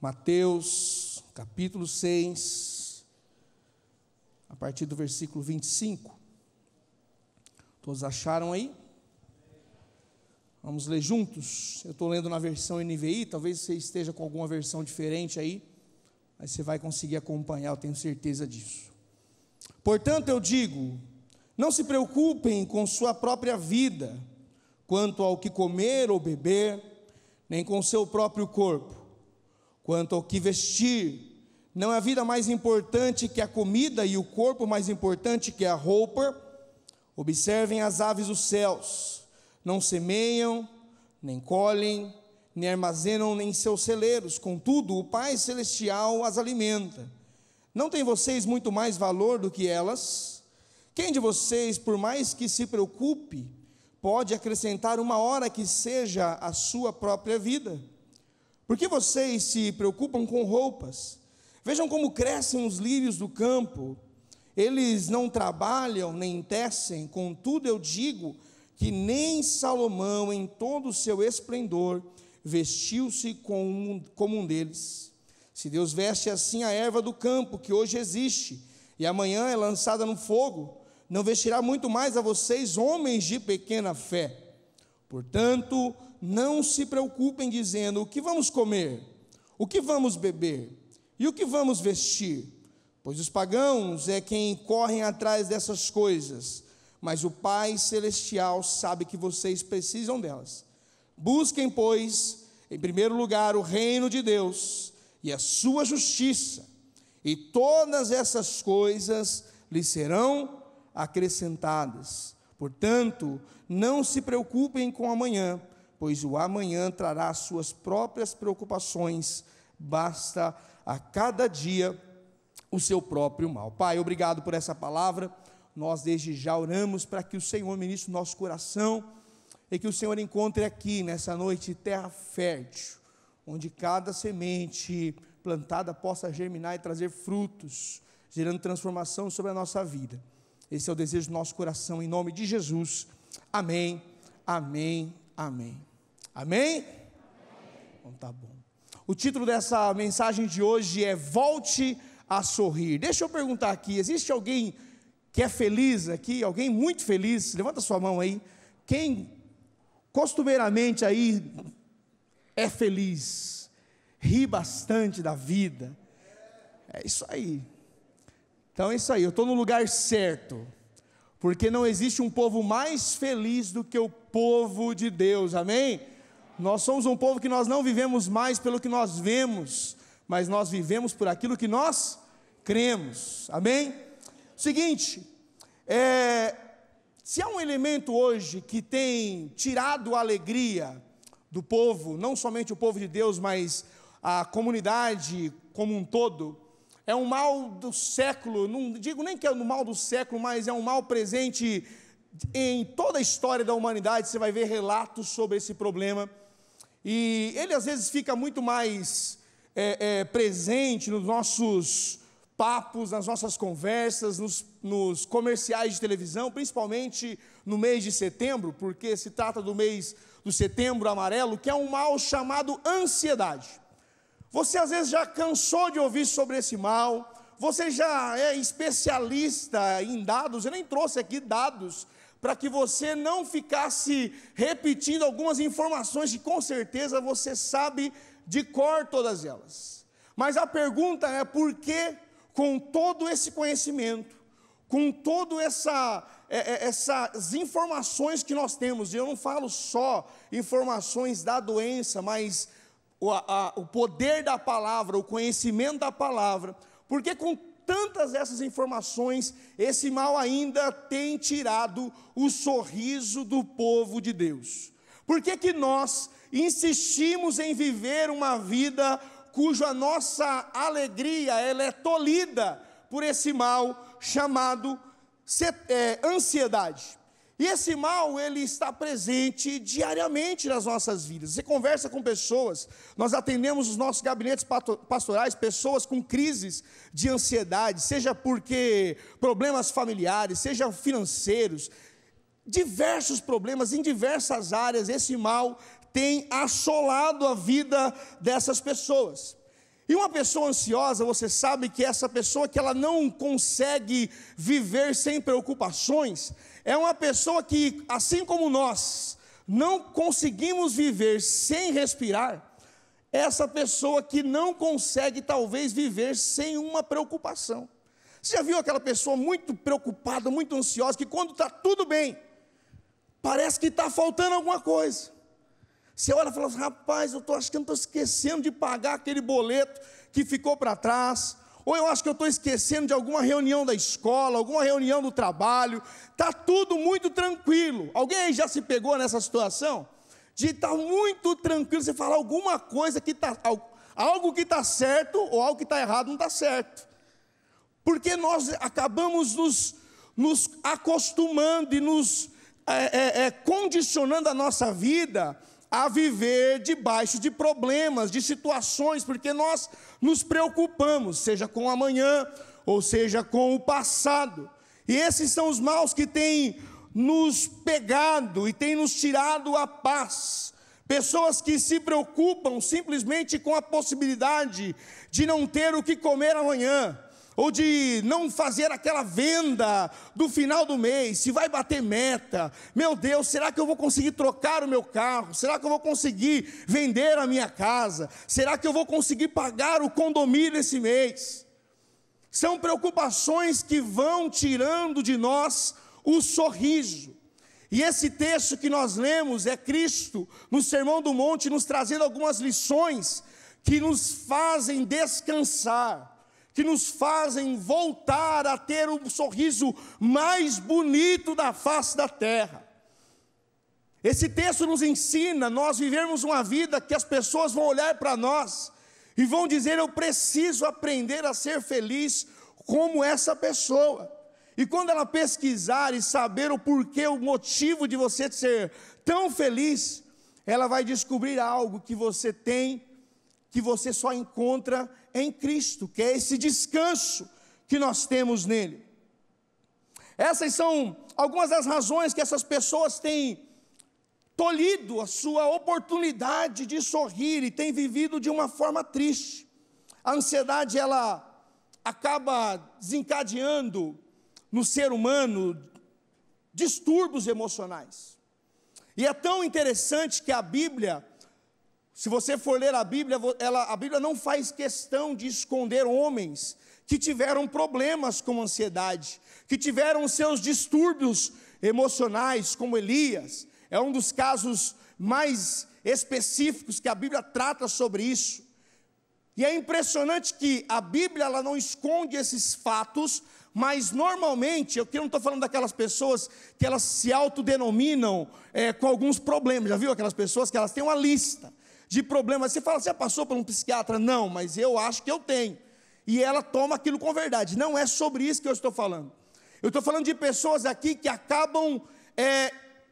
Mateus, capítulo 6, a partir do versículo 25. Todos acharam aí? Vamos ler juntos. Eu estou lendo na versão NVI, talvez você esteja com alguma versão diferente aí, mas você vai conseguir acompanhar, eu tenho certeza disso. Portanto, eu digo, não se preocupem com sua própria vida, quanto ao que comer ou beber, nem com seu próprio corpo, quanto ao que vestir. Não é a vida mais importante que a comida e o corpo mais importante que a roupa? Observem as aves dos céus, não semeiam, nem colhem, nem armazenam em seus celeiros, contudo o Pai Celestial as alimenta. Não têm vocês muito mais valor do que elas? Quem de vocês, por mais que se preocupe, pode acrescentar uma hora que seja a sua própria vida? Por que vocês se preocupam com roupas? Vejam como crescem os lírios do campo. Eles não trabalham nem tecem, contudo eu digo que nem Salomão, em todo o seu esplendor, vestiu-se como um deles. Se Deus veste assim a erva do campo, que hoje existe, e amanhã é lançada no fogo, não vestirá muito mais a vocês, homens de pequena fé. Portanto, não se preocupem dizendo, o que vamos comer? O que vamos beber? E o que vamos vestir? Pois os pagãos é quem correm atrás dessas coisas, mas o Pai Celestial sabe que vocês precisam delas. Busquem, pois, em primeiro lugar o reino de Deus e a sua justiça, e todas essas coisas lhes serão acrescentadas. Portanto, não se preocupem com o amanhã, pois o amanhã trará as suas próprias preocupações, basta a cada dia o seu próprio mal. Pai, obrigado por essa palavra, nós desde já oramos para que o Senhor ministre o nosso coração, e que o Senhor encontre aqui nessa noite terra fértil, onde cada semente plantada possa germinar e trazer frutos, gerando transformação sobre a nossa vida. Esse é o desejo do nosso coração, em nome de Jesus, amém, amém, amém, amém? Então tá bom. O título dessa mensagem de hoje é Volte a Sorrir. Deixa eu perguntar aqui, existe alguém que é feliz aqui, alguém muito feliz? Levanta sua mão aí. Quem costumeiramente aí é feliz, ri bastante da vida? É isso aí. Então é isso aí, eu estou no lugar certo, porque não existe um povo mais feliz do que o povo de Deus, amém? Nós somos um povo que nós não vivemos mais pelo que nós vemos, mas nós vivemos por aquilo que nós cremos, amém? Seguinte, se há um elemento hoje que tem tirado a alegria do povo, não somente o povo de Deus, mas a comunidade como um todo, é um mal do século, não digo nem que é um mal do século, mas é um mal presente em toda a história da humanidade. Você vai ver relatos sobre esse problema, e ele às vezes fica muito mais presente nos nossos papos, nas nossas conversas, nos comerciais de televisão, principalmente no mês de setembro, porque se trata do mês do setembro amarelo, que é um mal chamado ansiedade. Você às vezes já cansou de ouvir sobre esse mal, você já é especialista em dados, eu nem trouxe aqui dados, para que você não ficasse repetindo algumas informações que com certeza você sabe de cor todas elas. Mas a pergunta é, por que com todo esse conhecimento, com todas essas informações que nós temos, e eu não falo só informações da doença, mas o poder da palavra, o conhecimento da palavra, porque com tantas essas informações, esse mal ainda tem tirado o sorriso do povo de Deus? Por que nós insistimos em viver uma vida cuja nossa alegria ela é tolhida por esse mal chamado ansiedade? E esse mal, ele está presente diariamente nas nossas vidas. Você conversa com pessoas, nós atendemos os nossos gabinetes pastorais, pessoas com crises de ansiedade, seja porque problemas familiares, seja financeiros, diversos problemas em diversas áreas. Esse mal tem assolado a vida dessas pessoas. E uma pessoa ansiosa, você sabe que essa pessoa que ela não consegue viver sem preocupações, é uma pessoa que, assim como nós, não conseguimos viver sem respirar, é essa pessoa que não consegue talvez viver sem uma preocupação. Você já viu aquela pessoa muito preocupada, muito ansiosa, que quando está tudo bem, parece que está faltando alguma coisa. Você olha e fala assim, rapaz, eu acho que eu estou esquecendo de pagar aquele boleto que ficou para trás, ou eu acho que eu estou esquecendo de alguma reunião da escola, alguma reunião do trabalho, está tudo muito tranquilo. Alguém aí já se pegou nessa situação? De estar muito tranquilo, você fala alguma coisa que está, algo que está certo, ou algo que está errado não está certo. Porque nós acabamos nos acostumando e nos condicionando a nossa vida a viver debaixo de problemas, de situações, porque nós nos preocupamos, seja com o amanhã, ou seja com o passado. E esses são os maus que têm nos pegado e têm nos tirado a paz. Pessoas que se preocupam simplesmente com a possibilidade de não ter o que comer amanhã, ou de não fazer aquela venda do final do mês, se vai bater meta, meu Deus, será que eu vou conseguir trocar o meu carro? Será que eu vou conseguir vender a minha casa? Será que eu vou conseguir pagar o condomínio esse mês? São preocupações que vão tirando de nós o sorriso. E esse texto que nós lemos é Cristo, no Sermão do Monte, nos trazendo algumas lições que nos fazem descansar, que nos fazem voltar a ter o sorriso mais bonito da face da terra. Esse texto nos ensina nós vivermos uma vida que as pessoas vão olhar para nós e vão dizer, eu preciso aprender a ser feliz como essa pessoa. E quando ela pesquisar e saber o porquê, o motivo de você ser tão feliz, ela vai descobrir algo que você tem, que você só encontra em Cristo, que é esse descanso que nós temos nele. Essas são algumas das razões que essas pessoas têm tolhido a sua oportunidade de sorrir e têm vivido de uma forma triste. A ansiedade, ela acaba desencadeando no ser humano distúrbios emocionais. E é tão interessante que a Bíblia, se você for ler a Bíblia, a Bíblia não faz questão de esconder homens que tiveram problemas com ansiedade, que tiveram seus distúrbios emocionais, como Elias. É um dos casos mais específicos que a Bíblia trata sobre isso. E é impressionante que a Bíblia ela não esconde esses fatos, mas normalmente, eu não estou falando daquelas pessoas que elas se autodenominam com alguns problemas. Já viu aquelas pessoas que elas têm uma lista de problemas? Você fala, você passou por um psiquiatra? Não, mas eu acho que eu tenho. E ela toma aquilo com verdade. Não é sobre isso que eu estou falando. Eu estou falando de pessoas aqui que acabam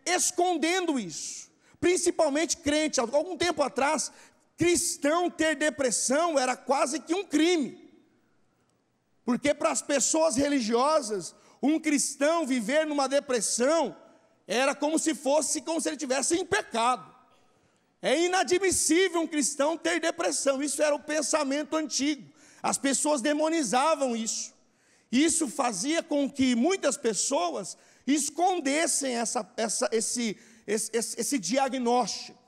escondendo isso. Principalmente crentes. Algum tempo atrás, cristão ter depressão era quase que um crime. Porque para as pessoas religiosas, um cristão viver numa depressão era como se ele estivesse em pecado. É inadmissível um cristão ter depressão. Isso era o pensamento antigo. As pessoas demonizavam isso. Isso fazia com que muitas pessoas escondessem esse diagnóstico.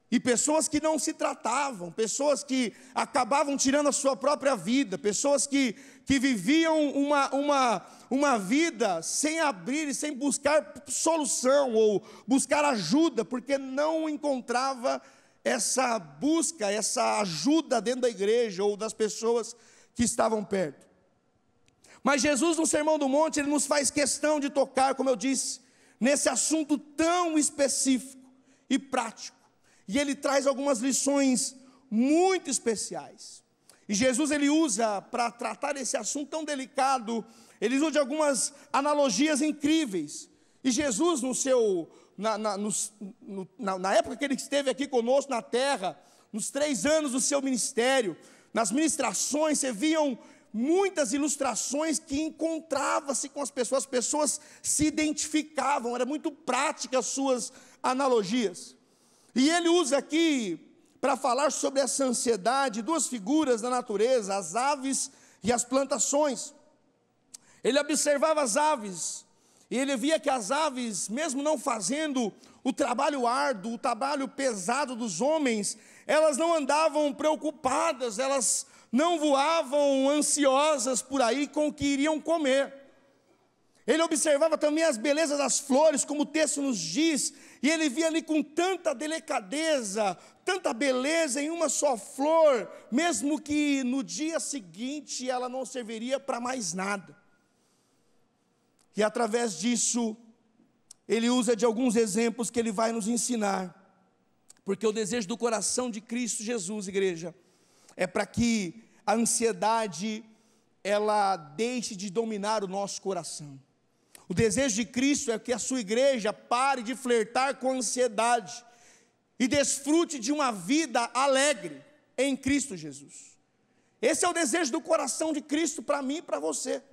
E pessoas que não se tratavam, pessoas que acabavam tirando a sua própria vida, pessoas que viviam uma vida sem abrir e sem buscar solução ou buscar ajuda, porque não encontrava essa busca, essa ajuda dentro da igreja ou das pessoas que estavam perto. Mas Jesus, no Sermão do Monte, ele nos faz questão de tocar, como eu disse, nesse assunto tão específico e prático. E ele traz algumas lições muito especiais. E Jesus, ele usa, para tratar esse assunto tão delicado, ele usa de algumas analogias incríveis. E Jesus, na época que ele esteve aqui conosco na terra, nos 3 anos do seu ministério, nas ministrações, você viam muitas ilustrações que encontrava-se com as pessoas se identificavam, era muito prática as suas analogias. E ele usa aqui para falar sobre essa ansiedade, duas figuras da natureza, as aves e as plantações. Ele observava as aves, e ele via que as aves, mesmo não fazendo o trabalho árduo, o trabalho pesado dos homens, elas não andavam preocupadas, elas não voavam ansiosas por aí com o que iriam comer. Ele observava também as belezas das flores, como o texto nos diz, e ele via ali com tanta delicadeza, tanta beleza em uma só flor, mesmo que no dia seguinte ela não serviria para mais nada. E através disso, ele usa de alguns exemplos que ele vai nos ensinar, porque o desejo do coração de Cristo Jesus, igreja, é para que a ansiedade, ela deixe de dominar o nosso coração. O desejo de Cristo é que a sua igreja pare de flertar com a ansiedade e desfrute de uma vida alegre em Cristo Jesus. Esse é o desejo do coração de Cristo para mim e para você.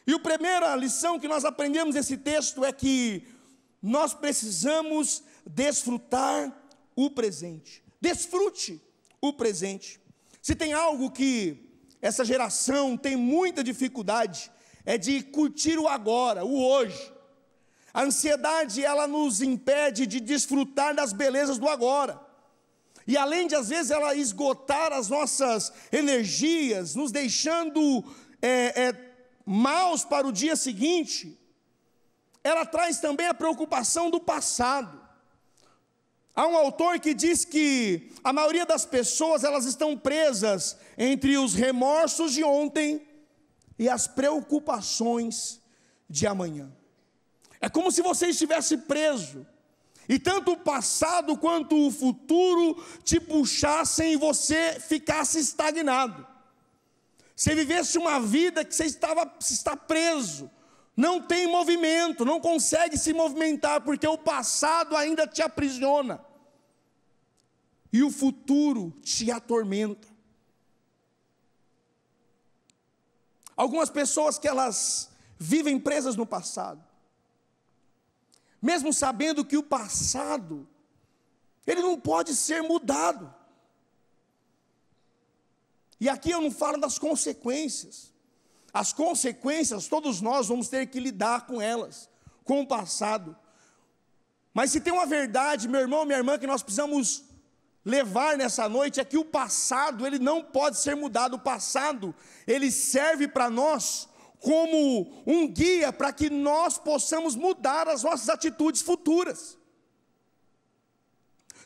E a primeira lição que nós aprendemos nesse texto é que nós precisamos desfrutar o presente. Desfrute o presente. Se tem algo que essa geração tem muita dificuldade, é de curtir o agora, o hoje. A ansiedade, ela nos impede de desfrutar das belezas do agora. E além de, às vezes, ela esgotar as nossas energias, nos deixando maus para o dia seguinte, ela traz também a preocupação do passado. Há um autor que diz que a maioria das pessoas, elas estão presas entre os remorsos de ontem e as preocupações de amanhã. É como se você estivesse preso, e tanto o passado quanto o futuro te puxassem e você ficasse estagnado. Você vivesse uma vida que você está preso, não tem movimento, não consegue se movimentar, porque o passado ainda te aprisiona, e o futuro te atormenta. Algumas pessoas que elas vivem presas no passado, mesmo sabendo que o passado, ele não pode ser mudado. E aqui eu não falo das consequências. As consequências, todos nós vamos ter que lidar com elas, com o passado. Mas se tem uma verdade, meu irmão, minha irmã, que nós precisamos levar nessa noite, é que o passado, ele não pode ser mudado. O passado, ele serve para nós como um guia para que nós possamos mudar as nossas atitudes futuras.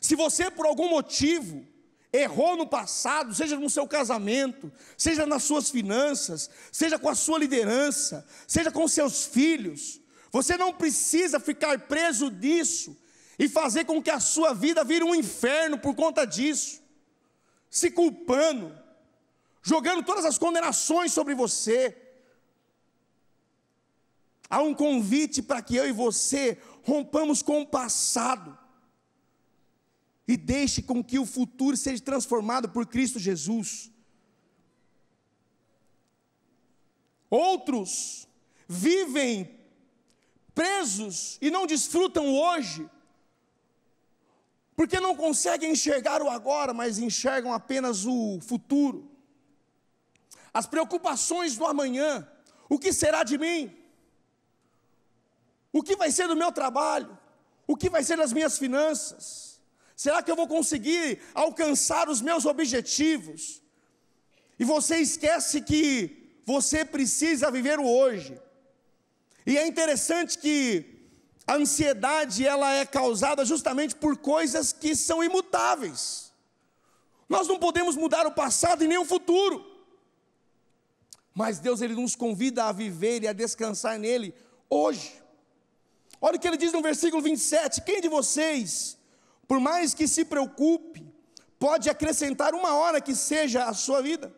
Se você, por algum motivo, errou no passado, seja no seu casamento, seja nas suas finanças, seja com a sua liderança, seja com seus filhos, você não precisa ficar preso nisso e fazer com que a sua vida vire um inferno por conta disso, se culpando, jogando todas as condenações sobre você. Há um convite para que eu e você rompamos com o passado e deixe com que o futuro seja transformado por Cristo Jesus. Outros vivem presos e não desfrutam hoje, porque não conseguem enxergar o agora, mas enxergam apenas o futuro. As preocupações do amanhã: o que será de mim? O que vai ser do meu trabalho? O que vai ser das minhas finanças? Será que eu vou conseguir alcançar os meus objetivos? E você esquece que você precisa viver o hoje. E é interessante que a ansiedade, ela é causada justamente por coisas que são imutáveis. Nós não podemos mudar o passado e nem o futuro. Mas Deus, Ele nos convida a viver e a descansar nele hoje. Olha o que Ele diz no versículo 27, quem de vocês, por mais que se preocupe, pode acrescentar uma hora que seja a sua vida?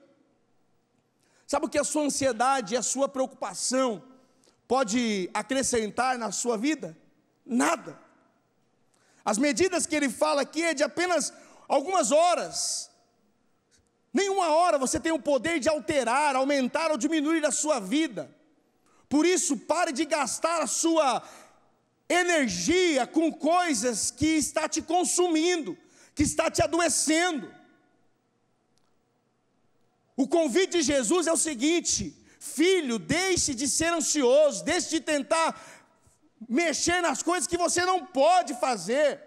Sabe o que a sua ansiedade, a sua preocupação pode acrescentar na sua vida? Nada. As medidas que ele fala aqui é de apenas algumas horas. Nenhuma hora você tem o poder de alterar, aumentar ou diminuir a sua vida. Por isso, pare de gastar a sua energia com coisas que está te consumindo, que está te adoecendo. O convite de Jesus é o seguinte: filho, deixe de ser ansioso, deixe de tentar mexer nas coisas que você não pode fazer,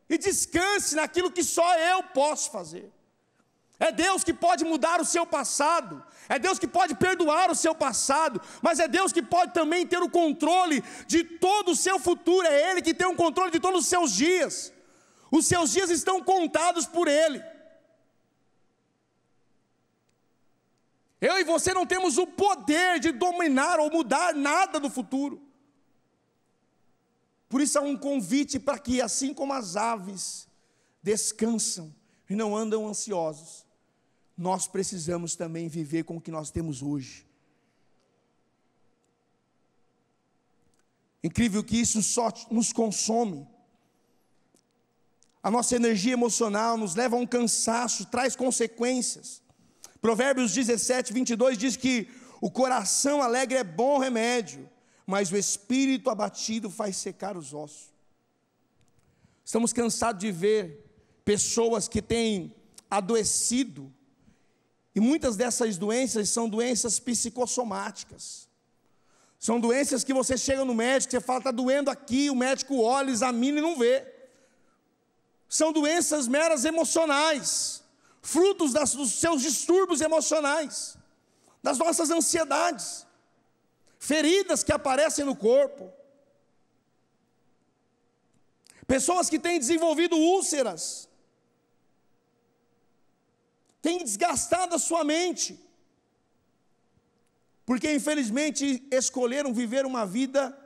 e descanse naquilo que só eu posso fazer. É Deus que pode mudar o seu passado, é Deus que pode perdoar o seu passado, mas é Deus que pode também ter o controle de todo o seu futuro, é Ele que tem o controle de todos os seus dias. Os seus dias estão contados por Ele. Eu e você não temos o poder de dominar ou mudar nada do futuro. Por isso há um convite para que, assim como as aves descansam e não andam ansiosos, nós precisamos também viver com o que nós temos hoje. Incrível que isso só nos consome. A nossa energia emocional nos leva a um cansaço, traz consequências. Provérbios 17, 22 diz que o coração alegre é bom remédio, mas o espírito abatido faz secar os ossos. Estamos cansados de ver pessoas que têm adoecido, e muitas dessas doenças são doenças psicossomáticas. São doenças que você chega no médico, você fala, está doendo aqui, o médico olha, examina e não vê. São doenças meras emocionais, frutos dos seus distúrbios emocionais, das nossas ansiedades, feridas que aparecem no corpo. Pessoas que têm desenvolvido úlceras, têm desgastado a sua mente, porque infelizmente escolheram viver uma vida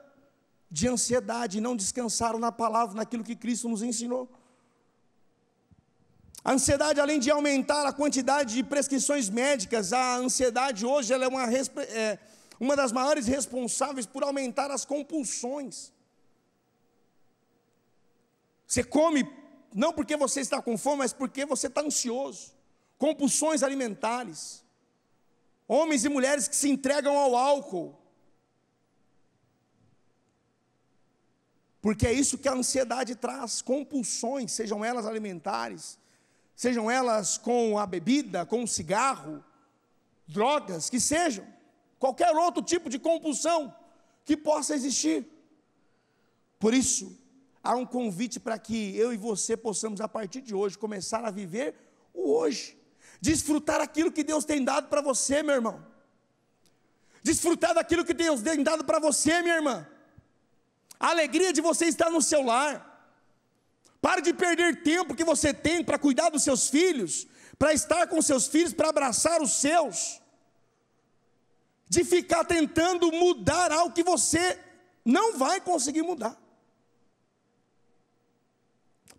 de ansiedade, e não descansaram na palavra, naquilo que Cristo nos ensinou. A ansiedade, além de aumentar a quantidade de prescrições médicas, a ansiedade hoje ela é uma das maiores responsáveis por aumentar as compulsões. Você come, não porque você está com fome, mas porque você está ansioso. Compulsões alimentares. Homens e mulheres que se entregam ao álcool. Porque é isso que a ansiedade traz, compulsões, sejam elas alimentares, sejam elas com a bebida, com o cigarro, drogas, que sejam, qualquer outro tipo de compulsão que possa existir. Por isso, há um convite para que eu e você possamos, a partir de hoje, começar a viver o hoje. Desfrutar aquilo que Deus tem dado para você, meu irmão. Desfrutar daquilo que Deus tem dado para você, minha irmã. A alegria de você estar no seu lar. Pare de perder tempo que você tem para cuidar dos seus filhos, para estar com seus filhos, para abraçar os seus. De ficar tentando mudar algo que você não vai conseguir mudar.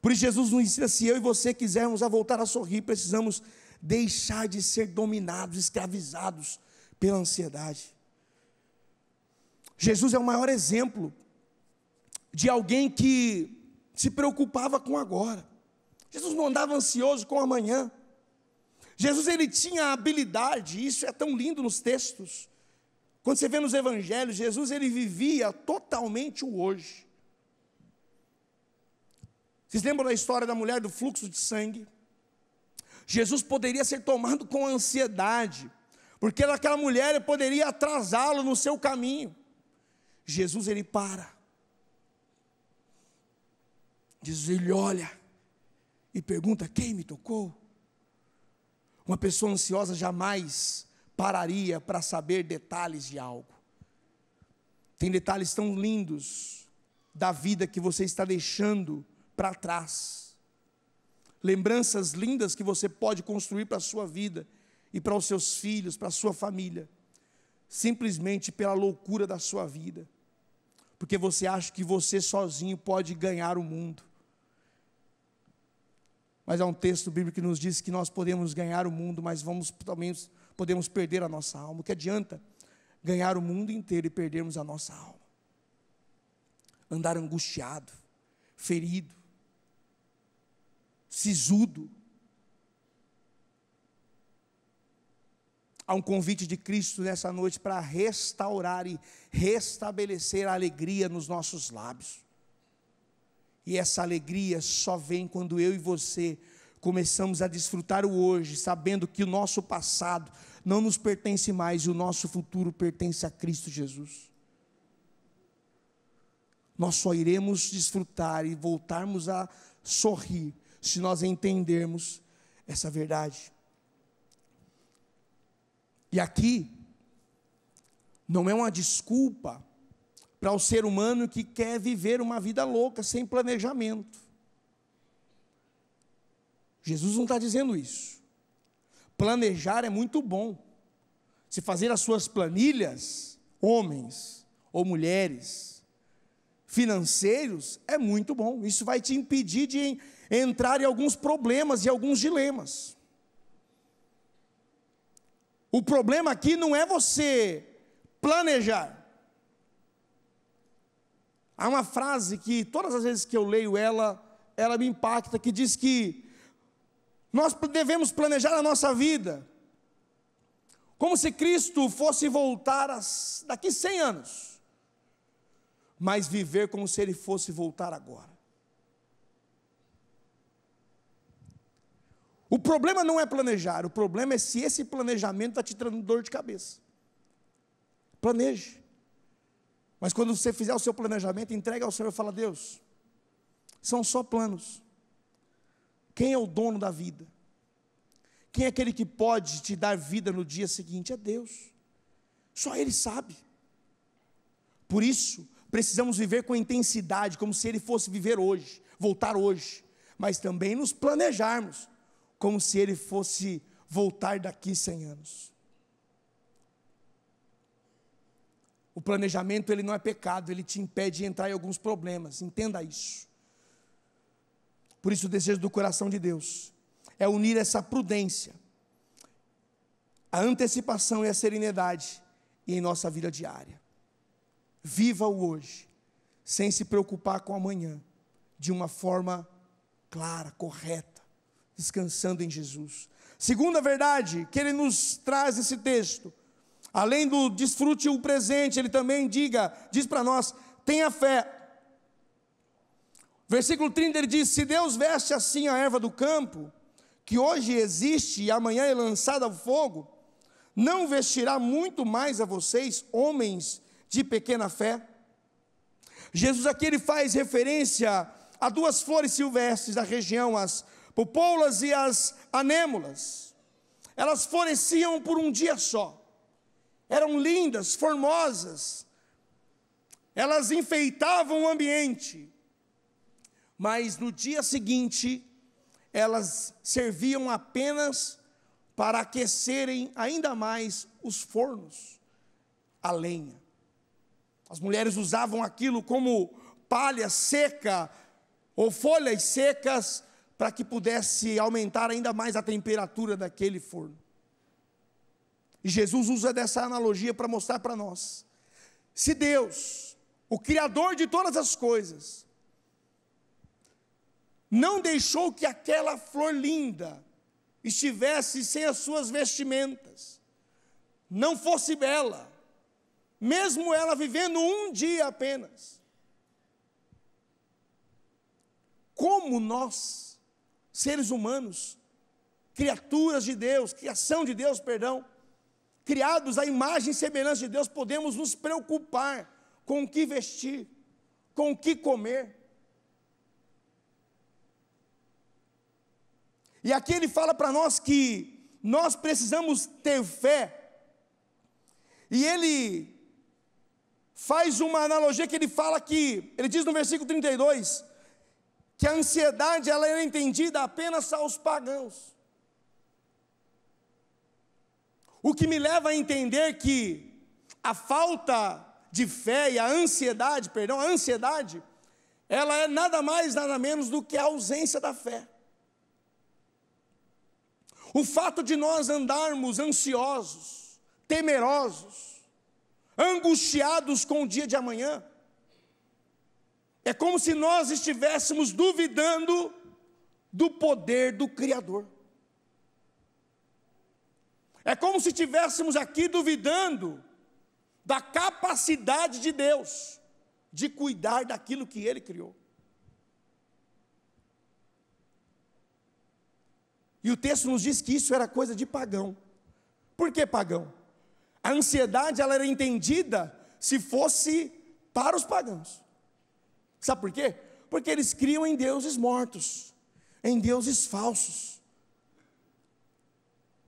Por isso Jesus nos ensina, se eu e você quisermos voltar a sorrir, precisamos deixar de ser dominados, escravizados pela ansiedade. Jesus é o maior exemplo de alguém que se preocupava com agora. Jesus não andava ansioso com amanhã. Jesus, ele tinha a habilidade, isso é tão lindo nos textos. Quando você vê nos evangelhos, Jesus, ele vivia totalmente o hoje. Vocês lembram da história da mulher do fluxo de sangue? Jesus poderia ser tomado com ansiedade, porque aquela mulher poderia atrasá-lo no seu caminho. Jesus, ele para. Jesus, ele olha e pergunta, quem me tocou? Uma pessoa ansiosa jamais pararia para saber detalhes de algo. Tem detalhes tão lindos da vida que você está deixando para trás. Lembranças lindas que você pode construir para a sua vida e para os seus filhos, para a sua família, simplesmente pela loucura da sua vida, porque você acha que você sozinho pode ganhar o mundo. Mas há um texto bíblico que nos diz que nós podemos ganhar o mundo, mas também podemos perder a nossa alma. O que adianta ganhar o mundo inteiro e perdermos a nossa alma? Andar angustiado, ferido, sisudo. Há um convite de Cristo nessa noite para restaurar e restabelecer a alegria nos nossos lábios. E essa alegria só vem quando eu e você começamos a desfrutar o hoje, sabendo que o nosso passado não nos pertence mais e o nosso futuro pertence a Cristo Jesus. Nós só iremos desfrutar e voltarmos a sorrir se nós entendermos essa verdade. E aqui não é uma desculpa para o ser humano que quer viver uma vida louca, sem planejamento. Jesus não está dizendo isso. Planejar é muito bom. Se fazer as suas planilhas, homens ou mulheres, financeiros, é muito bom. Isso vai te impedir de entrar em alguns problemas e alguns dilemas. O problema aqui não é você planejar. Há uma frase que todas as vezes que eu leio ela me impacta, que diz que nós devemos planejar a nossa vida como se Cristo fosse voltar daqui 100 anos, mas viver como se Ele fosse voltar agora. O problema não é planejar, o problema é se esse planejamento está te dando dor de cabeça. Planeje. Mas quando você fizer o seu planejamento, entregue ao Senhor e fala: Deus, são só planos. Quem é o dono da vida? Quem é aquele que pode te dar vida no dia seguinte? É Deus. Só Ele sabe. Por isso, precisamos viver com intensidade, como se Ele fosse viver hoje, voltar hoje. Mas também nos planejarmos, como se Ele fosse voltar daqui 100 anos. O planejamento, ele não é pecado, ele te impede de entrar em alguns problemas, entenda isso. Por isso o desejo do coração de Deus é unir essa prudência, a antecipação e a serenidade em nossa vida diária. Viva o hoje, sem se preocupar com o amanhã, de uma forma clara, correta, descansando em Jesus. Segunda verdade que ele nos traz esse texto, além do desfrute o presente, ele também diz para nós: tenha fé. Versículo 30 ele diz: se Deus veste assim a erva do campo, que hoje existe e amanhã é lançada ao fogo, não vestirá muito mais a vocês, homens de pequena fé? Jesus aqui ele faz referência a duas flores silvestres da região, as popoulas e as anêmonas. Elas floresciam por um dia só. Eram lindas, formosas, elas enfeitavam o ambiente, mas no dia seguinte, elas serviam apenas para aquecerem ainda mais os fornos, a lenha. As mulheres usavam aquilo como palha seca, ou folhas secas, para que pudesse aumentar ainda mais a temperatura daquele forno. E Jesus usa dessa analogia para mostrar para nós: se Deus, o Criador de todas as coisas, não deixou que aquela flor linda estivesse sem as suas vestimentas, não fosse bela, mesmo ela vivendo um dia apenas, como nós, seres humanos, criaturas de Deus, criação de Deus, criados à imagem e semelhança de Deus, podemos nos preocupar com o que vestir, com o que comer. E aqui ele fala para nós que nós precisamos ter fé, e ele faz uma analogia que ele fala que, ele diz no versículo 32, que a ansiedade ela era entendida apenas aos pagãos. O que me leva a entender que a falta de fé e a ansiedade, ela é nada mais, nada menos do que a ausência da fé. O fato de nós andarmos ansiosos, temerosos, angustiados com o dia de amanhã, é como se nós estivéssemos duvidando do poder do Criador. É como se estivéssemos aqui duvidando da capacidade de Deus de cuidar daquilo que Ele criou. E o texto nos diz que isso era coisa de pagão. Por que pagão? A ansiedade, ela era entendida se fosse para os pagãos. Sabe por quê? Porque eles criam em deuses mortos, em deuses falsos.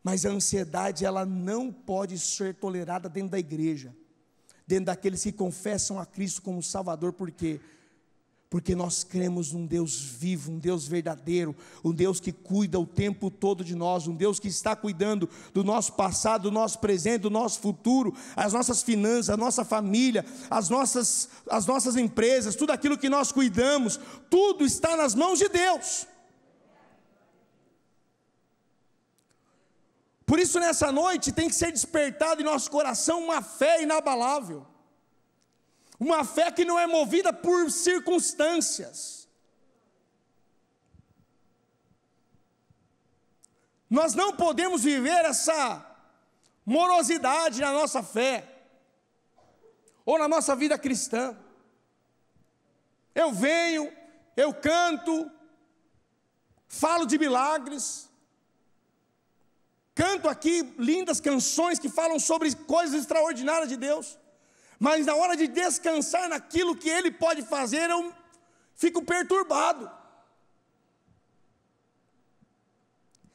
Mas a ansiedade, ela não pode ser tolerada dentro da igreja, dentro daqueles que confessam a Cristo como Salvador. Por quê? Porque nós cremos num Deus vivo, um Deus verdadeiro, um Deus que cuida o tempo todo de nós, um Deus que está cuidando do nosso passado, do nosso presente, do nosso futuro, as nossas finanças, a nossa família, as nossas empresas, tudo aquilo que nós cuidamos, tudo está nas mãos de Deus. Por isso, nessa noite, tem que ser despertado em nosso coração uma fé inabalável. Uma fé que não é movida por circunstâncias. Nós não podemos viver essa morosidade na nossa fé, ou na nossa vida cristã. Eu venho, eu canto, falo de milagres, canto aqui lindas canções que falam sobre coisas extraordinárias de Deus, mas na hora de descansar naquilo que Ele pode fazer, eu fico perturbado.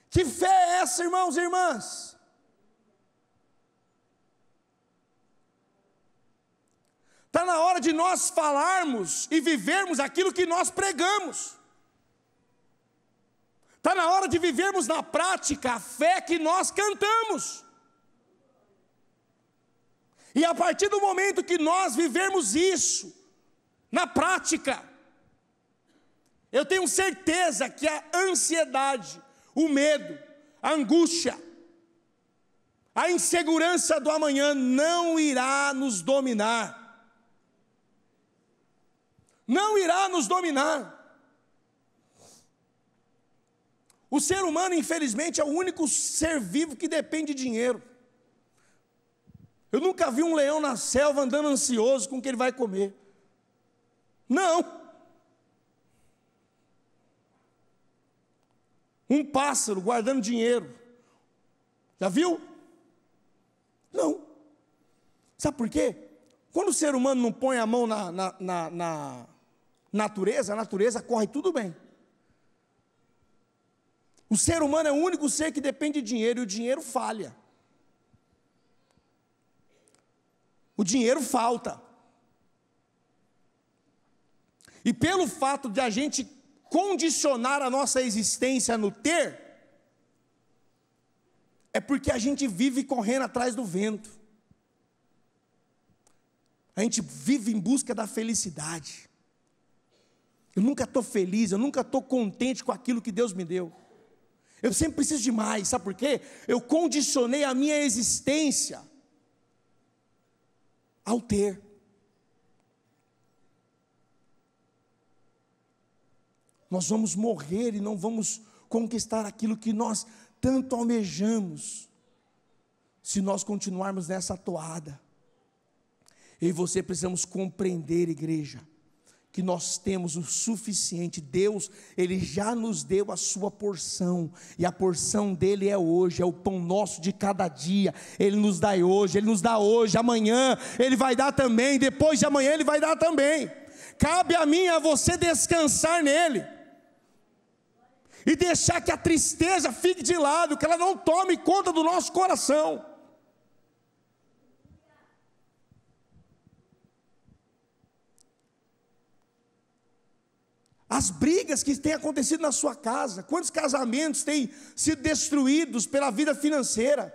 Que fé é essa, irmãos e irmãs? Está na hora de nós falarmos e vivermos aquilo que nós pregamos. Está na hora de vivermos na prática a fé que nós cantamos. E a partir do momento que nós vivermos isso, na prática, eu tenho certeza que a ansiedade, o medo, a angústia, a insegurança do amanhã não irá nos dominar. Não irá nos dominar. O ser humano, infelizmente, é o único ser vivo que depende de dinheiro. Eu nunca vi um leão na selva andando ansioso com o que ele vai comer. Não. Um pássaro guardando dinheiro. Já viu? Não. Sabe por quê? Quando o ser humano não põe a mão na natureza, a natureza corre tudo bem. O ser humano é o único ser que depende de dinheiro, e o dinheiro falha. O dinheiro falta. E pelo fato de a gente condicionar a nossa existência no ter, é porque a gente vive correndo atrás do vento. A gente vive em busca da felicidade. Eu nunca estou feliz, eu nunca estou contente com aquilo que Deus me deu. Eu sempre preciso de mais, sabe por quê? Eu condicionei a minha existência ao ter. Nós vamos morrer e não vamos conquistar aquilo que nós tanto almejamos, se nós continuarmos nessa toada. Eu e você precisamos compreender, igreja, que nós temos o suficiente. Deus, Ele já nos deu a sua porção, e a porção dEle é hoje, é o pão nosso de cada dia. Ele nos dá hoje, Ele nos dá hoje, amanhã Ele vai dar também, depois de amanhã Ele vai dar também. Cabe a mim e a você descansar nele, e deixar que a tristeza fique de lado, que ela não tome conta do nosso coração. As brigas que têm acontecido na sua casa, quantos casamentos têm sido destruídos pela vida financeira?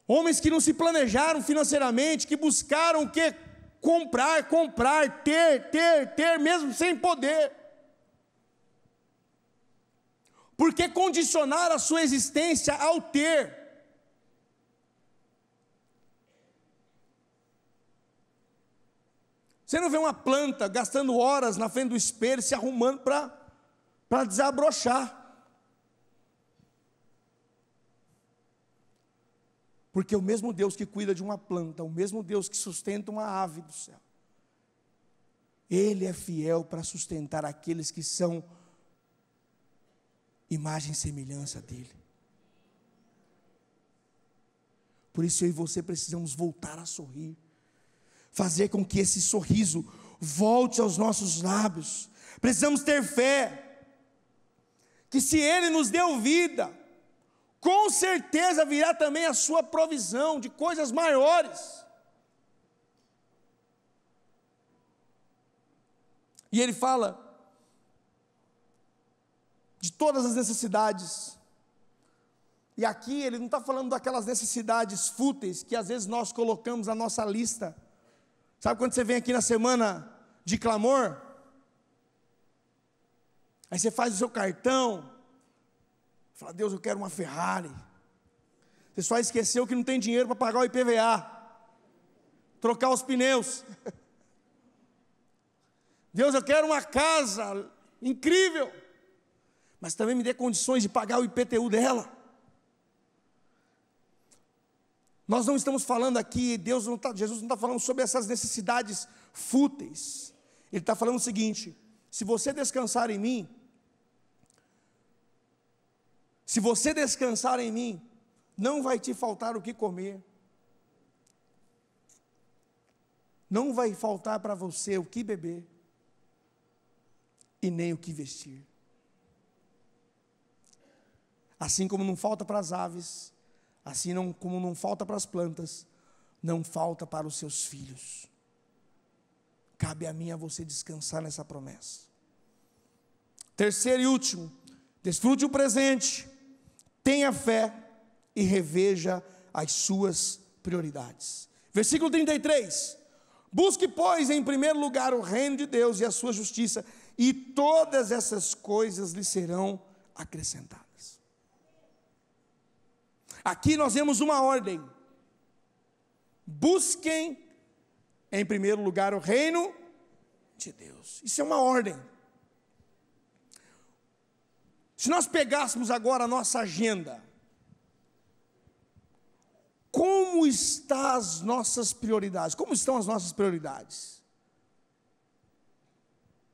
Homens que não se planejaram financeiramente, que buscaram o quê? Comprar, ter, mesmo sem poder. Porque condicionaram a sua existência ao ter. Você não vê uma planta gastando horas na frente do espelho, se arrumando para desabrochar. Porque o mesmo Deus que cuida de uma planta, o mesmo Deus que sustenta uma ave do céu, Ele é fiel para sustentar aqueles que são imagem e semelhança dele. Por isso eu e você precisamos voltar a sorrir, fazer com que esse sorriso volte aos nossos lábios. Precisamos ter fé, que se Ele nos deu vida, com certeza virá também a sua provisão de coisas maiores. E Ele fala de todas as necessidades. E aqui Ele não está falando daquelas necessidades fúteis que às vezes nós colocamos na nossa lista. Sabe quando você vem aqui na semana de clamor? Aí você faz o seu cartão, fala: Deus, eu quero uma Ferrari. Você só esqueceu que não tem dinheiro para pagar o IPVA, trocar os pneus. Deus, eu quero uma casa incrível, mas também me dê condições de pagar o IPTU dela. Nós não estamos falando aqui, Jesus não está falando sobre essas necessidades fúteis. Ele está falando o seguinte: se você descansar em mim, não vai te faltar o que comer, não vai faltar para você o que beber, e nem o que vestir. Assim como não falta para as aves, como não falta para as plantas, não falta para os seus filhos. Cabe a mim e a você descansar nessa promessa. Terceiro e último, desfrute o presente, tenha fé e reveja as suas prioridades. Versículo 33, busque, pois, em primeiro lugar o reino de Deus e a sua justiça, e todas essas coisas lhe serão acrescentadas. Aqui nós vemos uma ordem: busquem em primeiro lugar o reino de Deus. Isso é uma ordem. Se nós pegássemos agora a nossa agenda, como estão as nossas prioridades? Como estão as nossas prioridades?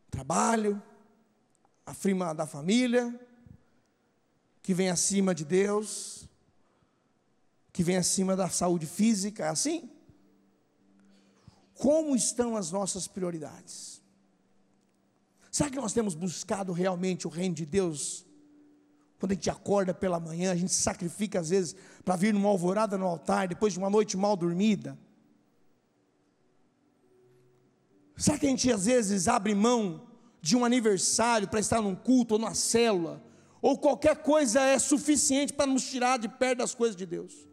Trabalho, a firma da família, que vem acima de Deus, que vem acima da saúde física, é assim? Como estão as nossas prioridades? Será que nós temos buscado realmente o reino de Deus? Quando a gente acorda pela manhã, a gente se sacrifica às vezes para vir numa alvorada no altar, depois de uma noite mal dormida. Será que a gente às vezes abre mão de um aniversário para estar num culto ou numa célula, ou qualquer coisa é suficiente para nos tirar de perto das coisas de Deus?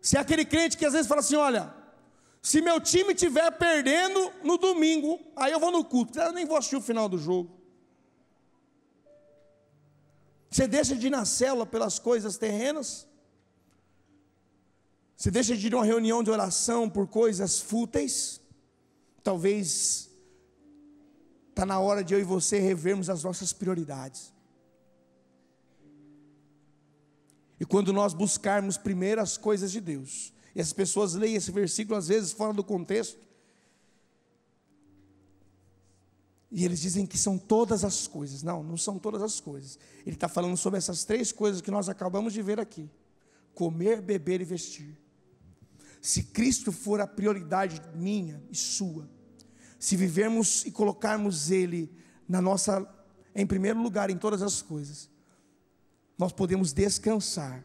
Se é aquele crente que às vezes fala assim: olha, se meu time estiver perdendo no domingo, aí eu vou no culto, eu nem vou assistir o final do jogo. Você deixa de ir na célula pelas coisas terrenas? Você deixa de ir a uma reunião de oração por coisas fúteis? Talvez está na hora de eu e você revermos as nossas prioridades. E quando nós buscarmos primeiro as coisas de Deus, e as pessoas leem esse versículo às vezes fora do contexto, e eles dizem que são todas as coisas. Não, não são todas as coisas. Ele está falando sobre essas três coisas que nós acabamos de ver aqui: comer, beber e vestir. Se Cristo for a prioridade minha e sua, se vivermos e colocarmos Ele em primeiro lugar em todas as coisas, nós podemos descansar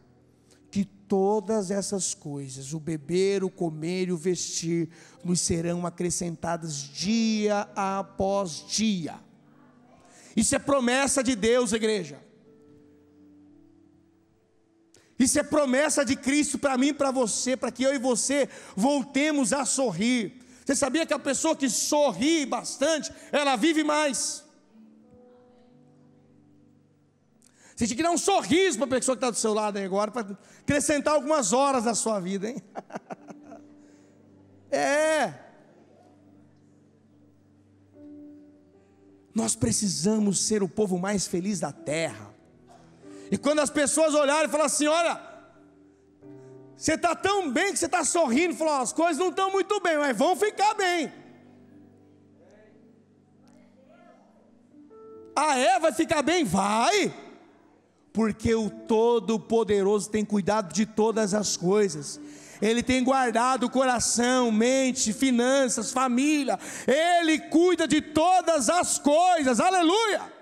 que todas essas coisas, o beber, o comer e o vestir, nos serão acrescentadas dia após dia. Isso é promessa de Deus, igreja. Isso é promessa de Cristo para mim e para você, para que eu e você voltemos a sorrir. Você sabia que a pessoa que sorri bastante, ela vive mais? Você tinha que dar um sorriso para a pessoa que está do seu lado aí agora, para acrescentar algumas horas da sua vida, hein? Nós precisamos ser o povo mais feliz da terra. E quando as pessoas olharem e falarem assim: olha, você está tão bem que você está sorrindo, falar, as coisas não estão muito bem, mas vão ficar bem. Ah, vai ficar bem? Vai! Porque o Todo-Poderoso tem cuidado de todas as coisas. Ele tem guardado o coração, mente, finanças, família. Ele cuida de todas as coisas. Aleluia!